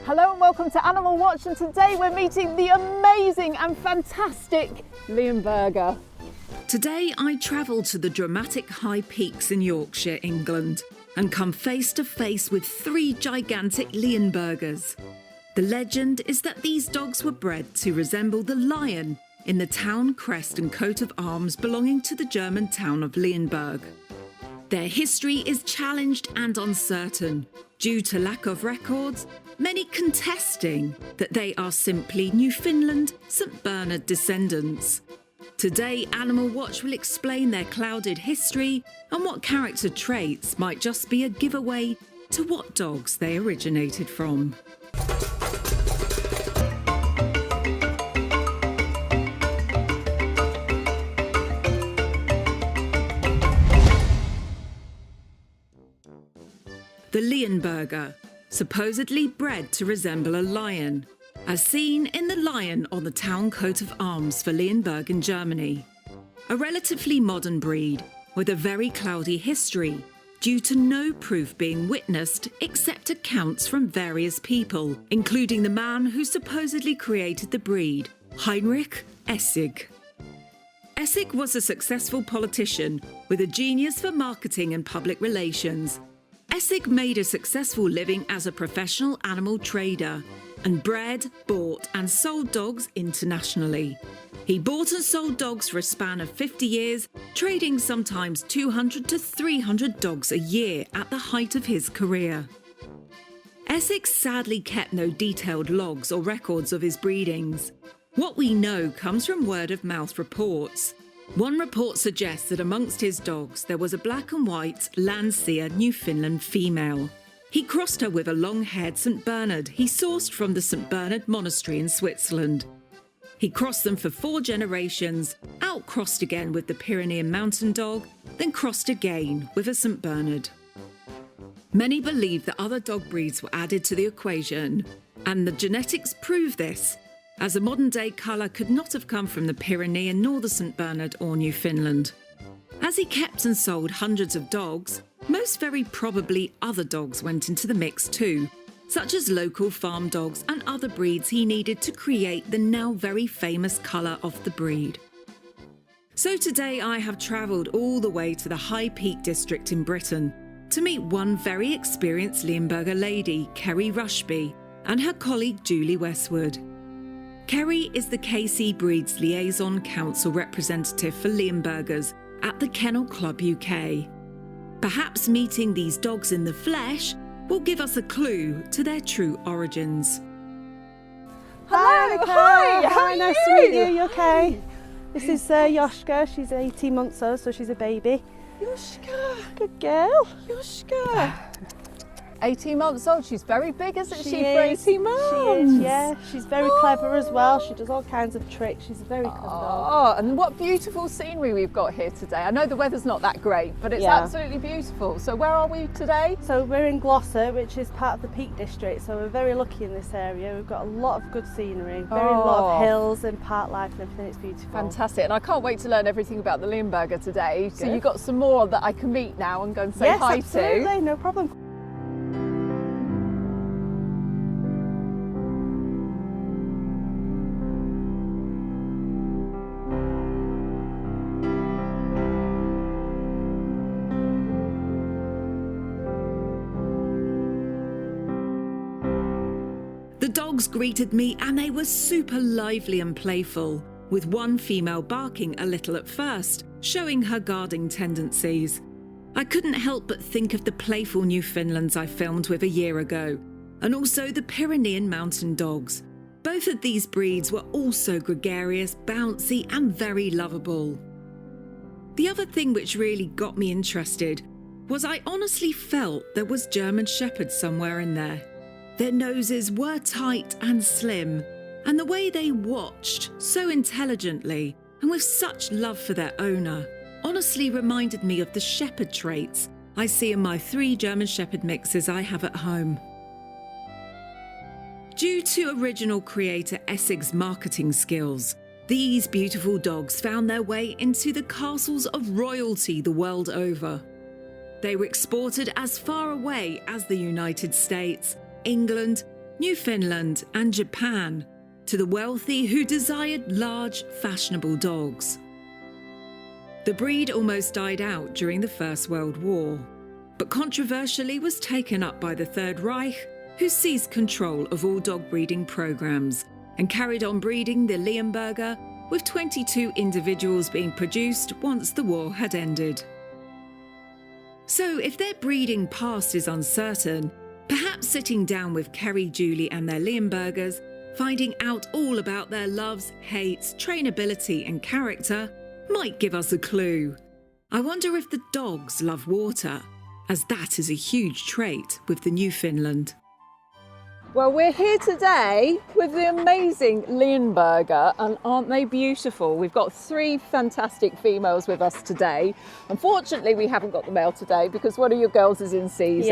Hello and welcome to Animal Watch, and today we're meeting the amazing and fantastic Leonberger. Today I travel to the dramatic high peaks in Yorkshire, England, and come face to face with 3 gigantic Leonbergers. The legend is that these dogs were bred to resemble the lion in the town crest and coat of arms belonging to the German town of Leonberg. Their history is challenged and uncertain due to lack of records, many contesting that they are simply Newfoundland St Bernard descendants. Today, Animal Watch will explain their clouded history and what character traits might just be a giveaway to what dogs they originated from. The Leonberger, supposedly bred to resemble a lion, as seen in the lion on the town coat of arms for Leonberg in Germany. A relatively modern breed with a very cloudy history due to no proof being witnessed except accounts from various people, including the man who supposedly created the breed, Heinrich Essig. Essig was a successful politician with a genius for marketing and public relations. Essig made a successful living as a professional animal trader and bred, bought and sold dogs internationally. He bought and sold dogs for a span of 50 years, trading sometimes 200 to 300 dogs a year at the height of his career. Essig sadly kept no detailed logs or records of his breedings. What we know comes from word-of-mouth reports. One report suggests that amongst his dogs there was a black and white Landseer Newfoundland female. He crossed her with a long-haired St Bernard he sourced from the St Bernard Monastery in Switzerland. He crossed them for 4 generations, out-crossed again with the Pyrenean mountain dog, then crossed again with a St Bernard. Many believe that other dog breeds were added to the equation, and the genetics prove this, as a modern-day colour could not have come from the Pyrenean nor the St Bernard or Newfoundland. As he kept and sold hundreds of dogs, most very probably other dogs went into the mix too, such as local farm dogs and other breeds he needed to create the now very famous colour of the breed. So today I have travelled all the way to the High Peak district in Britain to meet one very experienced Leonberger lady, Kerry Rushby, and her colleague Julie Westwood. Kerry is the KC Breeds Liaison Council representative for Leonbergers at the Kennel Club UK. Perhaps meeting these dogs in the flesh will give us a clue to their true origins. Hello, hi, how are nice you? to meet you. You okay? This is Yoshka. She's 18 months old, so she's a baby. Yoshka, Good girl. Yoshka. 18 months old, she's very big, isn't she, for is. 18 months? She is, yeah. She's very clever as well. She does all kinds of tricks. She's a very clever dog. Oh, and what beautiful scenery we've got here today. I know the weather's not that great, but it's Yeah. absolutely beautiful. So where are we today? So we're in Gloucester, which is part of the Peak District, so we're very lucky in this area. We've got a lot of good scenery, lot of hills and park life and everything. It's beautiful. Fantastic, and I can't wait to learn everything about the Leonberger today. So Good. you've got some more that I can meet now and go and say Yes, hi absolutely, to. no problem. The dogs greeted me and they were super lively and playful, with one female barking a little at first, showing her guarding tendencies. I couldn't help but think of the playful Newfoundlands I filmed with a year ago, and also the Pyrenean mountain dogs. Both of these breeds were also gregarious, bouncy and very lovable. The other thing which really got me interested was I honestly felt there was German Shepherd somewhere in there. Their noses were tight and slim, and the way they watched so intelligently and with such love for their owner honestly reminded me of the shepherd traits I see in my 3 German Shepherd mixes I have at home. Due to original creator Essig's marketing skills, these beautiful dogs found their way into the castles of royalty the world over. They were exported as far away as the United States, England, Newfoundland and Japan, to the wealthy who desired large, fashionable dogs. The breed almost died out during the First World War, but controversially was taken up by the Third Reich, who seized control of all dog breeding programs and carried on breeding the Leonberger, with 22 individuals being produced once the war had ended. So if their breeding past is uncertain, perhaps sitting down with Kerry, Julie and their Leonbergers, finding out all about their loves, hates, trainability and character might give us a clue. I wonder if the dogs love water, as that is a huge trait with the Newfoundland. Well, we're here today with the amazing Leonberger, and aren't they beautiful? We've got 3 fantastic females with us today. Unfortunately, we haven't got the male today because one of your girls is in season.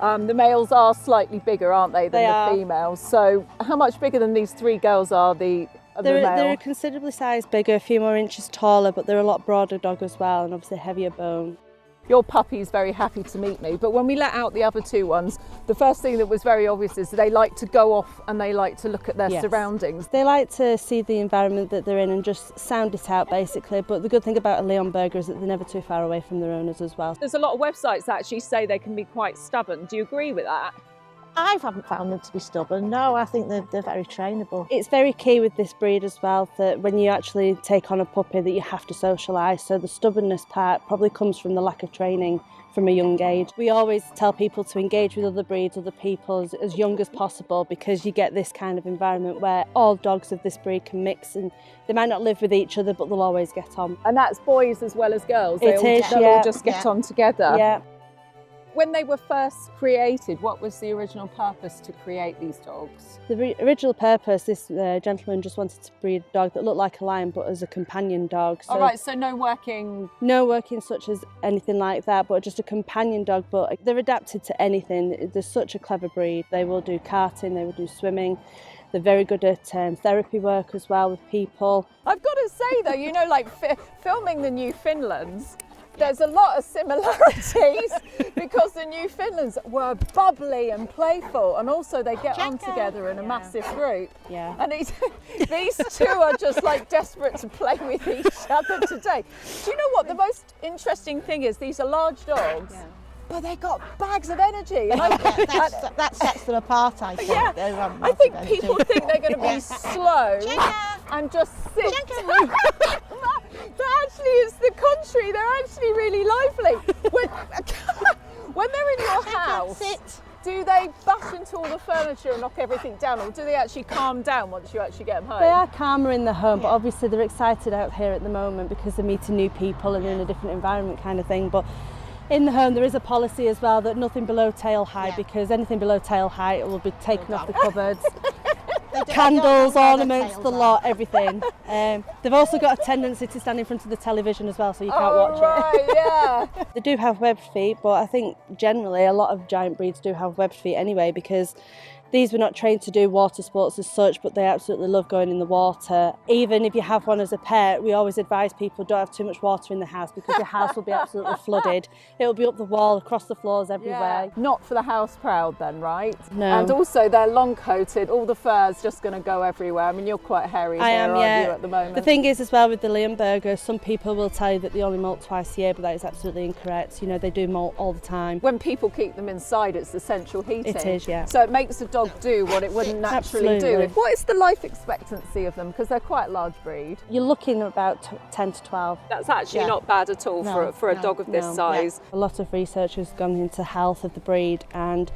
Yeah. The males are slightly bigger, aren't they, than the females? So how much bigger than these 3 girls are the male? They're a considerably sized bigger, a few more inches taller, but they're a lot broader dog as well, and obviously heavier bone. Your puppy's very happy to meet me, but when we let out the other 2 ones, the first thing that was very obvious is they like to go off and they like to look at their surroundings. They like to see the environment that they're in and just sound it out basically, but the good thing about a Leonberger is that they're never too far away from their owners as well. There's a lot of websites that actually say they can be quite stubborn. Do you agree with that? I haven't found them to be stubborn, no, I think they're very trainable. It's very key with this breed as well that when you actually take on a puppy that you have to socialise, so the stubbornness part probably comes from the lack of training from a young age. We always tell people to engage with other breeds, other people as young as possible, because you get this kind of environment where all dogs of this breed can mix and they might not live with each other but they'll always get on. And that's boys as well as girls? They'll all just get on together? Yeah. When they were first created, what was the original purpose to create these dogs? The original purpose, this gentleman just wanted to breed a dog that looked like a lion but as a companion dog. So all right, so no working such as anything like that, but just a companion dog. But they're adapted to anything. They're such a clever breed. They will do karting, they will do swimming. They're very good at therapy work as well with people. I've got to say though, you know, like filming the Newfoundlands, there's a lot of similarities because the Newfoundlands were bubbly and playful, and also they get on together in a massive group. Yeah. And these 2 are just like desperate to play with each other today. Do you know what the most interesting thing is? These are large dogs. Yeah. But they got bags of energy. And that sets them apart, I think. Yeah, I think people think they're going to be slow and just sit. But actually it's the contrary, they're actually really lively. When they're in your house, do they bash into all the furniture and knock everything down, or do they actually calm down once you actually get them home? They are calmer in the home, but obviously they're excited out here at the moment because they're meeting new people and in a different environment kind of thing. But in the home there is a policy as well that nothing below tail height, because anything below tail height will be taken off the cupboards. Candles, ornaments, the lot, everything. They've also got a tendency to stand in front of the television as well, so you can't watch it. Yeah. They do have webbed feet, but I think generally a lot of giant breeds do have webbed feet anyway, because these were not trained to do water sports as such, but they absolutely love going in the water. Even if you have one as a pet, we always advise people don't have too much water in the house because your house will be absolutely flooded. It will be up the wall, across the floors, everywhere. Yeah. Not for the house proud then, right? No. And also they're long coated, all the fur's just going to go everywhere. I mean, you're quite hairy aren't you, at the moment? The thing is as well with the Leonberger, some people will tell you that they only molt twice a year, but that is absolutely incorrect. You know, they do molt all the time. When people keep them inside, it's the central heating. It is, yeah. So it makes the dog do what it wouldn't naturally do. Absolutely. What is the life expectancy of them? Because they're quite a large breed. You're looking at about 10 to 12. That's actually not bad at all for a dog of this size. A lot of research has gone into health of the breed, and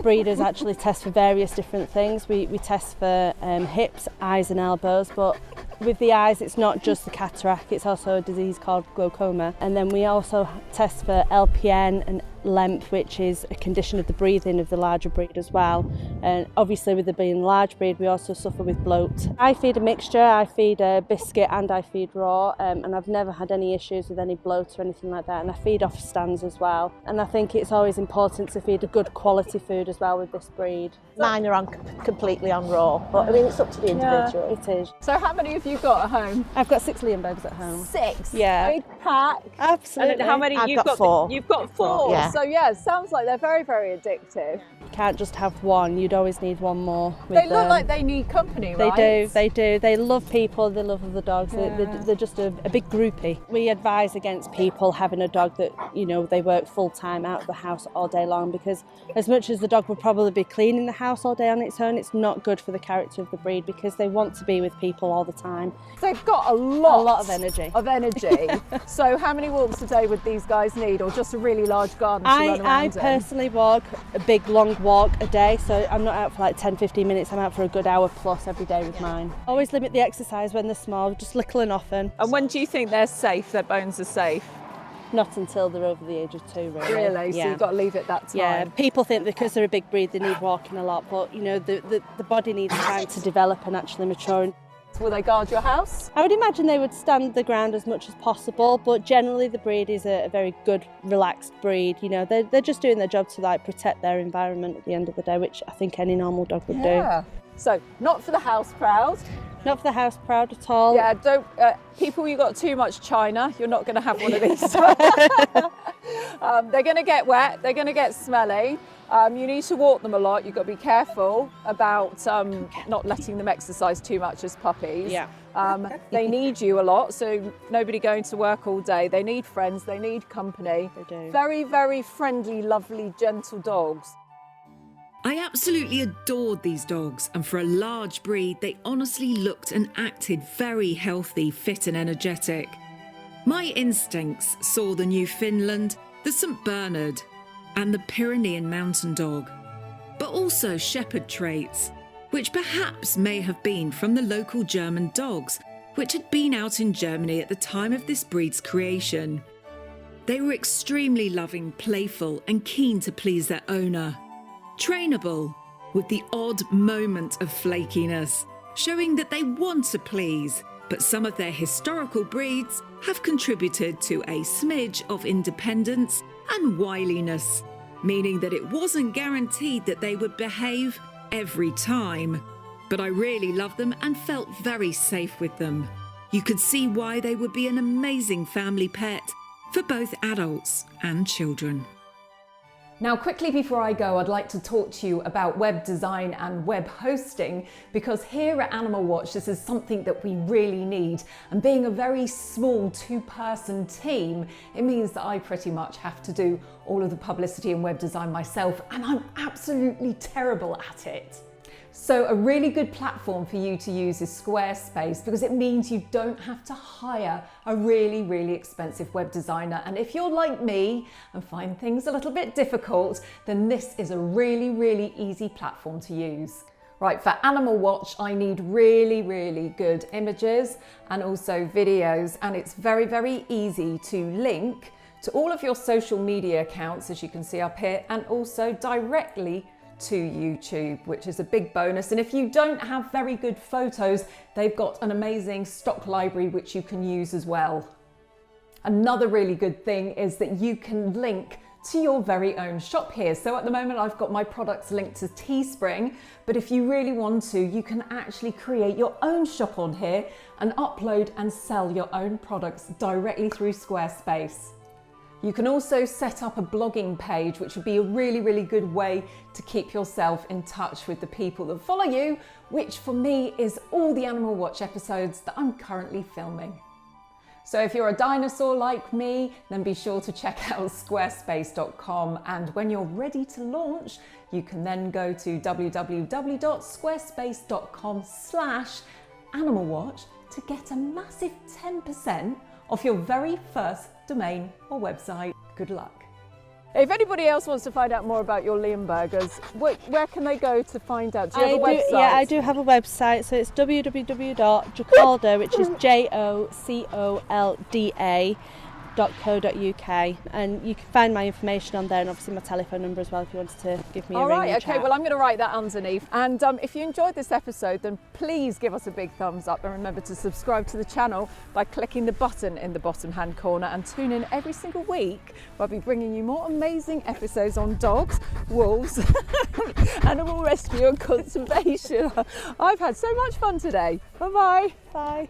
breeders actually test for various different things. We test for hips, eyes and elbows, but with the eyes it's not just the cataract, it's also a disease called glaucoma. And then we also test for LPN and length, which is a condition of the breathing of the larger breed as well. And obviously with it being a large breed, we also suffer with bloat. I feed a mixture, I feed a biscuit and I feed raw, and I've never had any issues with any bloat or anything like that, and I feed off stands as well. And I think it's always important to feed a good quality food as well with this breed. Mine are completely on raw, but I mean it's up to the individual. Yeah, it is. So how many have you got at home? I've got 6 Leonbergers at home. 6? Yeah. Big pack? Absolutely. And how many I've you've got 4. You've got 4. Yeah. So yeah, it sounds like they're very, very addictive. You can't just have one, you'd always need one more with They look them. like they need company, right? They do. They love people, they love other dogs. They're just a big groupie. We advise against people having a dog that, you know, they work full time out of the house all day long, because as much as the dog would probably be cleaning the house all day on its own, it's not good for the character of the breed, because they want to be with people all the time. They've got a lot of energy. So how many walks a day would these guys need, or just a really large garden to run around I in? personally walk a big long walk a day, so I'm not out for like 10-15 minutes, I'm out for a good hour plus every day with mine. Always limit the exercise when they're small, just little and often. And when do you think they're safe, their bones are safe? Not until they're over the age of 2, really. Really? So you've got to leave it that time? Yeah, people think because they're a big breed they need walking a lot, but you know, the body needs time to develop and actually mature. Will they guard your house? I would imagine they would stand the ground as much as possible, but generally the breed is a very good, relaxed breed. You know, they're just doing their job to like protect their environment at the end of the day, which I think any normal dog would do. So not for the house proud. Not for the house proud at all. Yeah, don't people. You got too much china. You're not going to have one of these. They're going to get wet. They're going to get smelly. You need to walk them a lot. You've got to be careful about not letting them exercise too much as puppies. Yeah. They need you a lot, so nobody going to work all day. They need friends. They need company. They do. Very, very friendly, lovely, gentle dogs. I absolutely adored these dogs, and for a large breed, they honestly looked and acted very healthy, fit and energetic. My instincts saw the Newfoundland, the St Bernard and the Pyrenean mountain dog, but also shepherd traits, which perhaps may have been from the local German dogs, which had been out in Germany at the time of this breed's creation. They were extremely loving, playful and keen to please their owner. Trainable, with the odd moment of flakiness, showing that they want to please, but some of their historical breeds have contributed to a smidge of independence and wiliness, meaning that it wasn't guaranteed that they would behave every time. But I really loved them and felt very safe with them. You could see why they would be an amazing family pet for both adults and children. Now, quickly before I go, I'd like to talk to you about web design and web hosting, because here at Animal Watch, this is something that we really need. And being a very small 2-person team, it means that I pretty much have to do all of the publicity and web design myself, and I'm absolutely terrible at it. So a really good platform for you to use is Squarespace, because it means you don't have to hire a really, really expensive web designer. And if you're like me and find things a little bit difficult, then this is a really, really easy platform to use. Right, for Animal Watch, I need really, really good images and also videos, and it's very, very easy to link to all of your social media accounts, as you can see up here, and also directly to YouTube, which is a big bonus. And if you don't have very good photos, they've got an amazing stock library which you can use as well. Another really good thing is that you can link to your very own shop here. So at the moment I've got my products linked to Teespring, but if you really want to, you can actually create your own shop on here and upload and sell your own products directly through Squarespace. You can also set up a blogging page, which would be a really, really good way to keep yourself in touch with the people that follow you, which for me is all the Animal Watch episodes that I'm currently filming. So if you're a dinosaur like me, then be sure to check out squarespace.com. And when you're ready to launch, you can then go to www.squarespace.com/animalwatch to get a massive 10% off your very first domain or website. Good luck. If anybody else wants to find out more about your Leonbergers, where can they go to find out? Do you have a website? Yeah, I do have a website. So it's www.jocolda, which is JOCOLDA.co.uk, and you can find my information on there, and obviously my telephone number as well if you wanted to give me a ring. All right, okay, chat. well I'm going to write that underneath. And if you enjoyed this episode, then please give us a big thumbs up, and remember to subscribe to the channel by clicking the button in the bottom hand corner, and tune in every single week where I'll be bringing you more amazing episodes on dogs, wolves, animal rescue and conservation. I've had so much fun today. Bye-bye. Bye.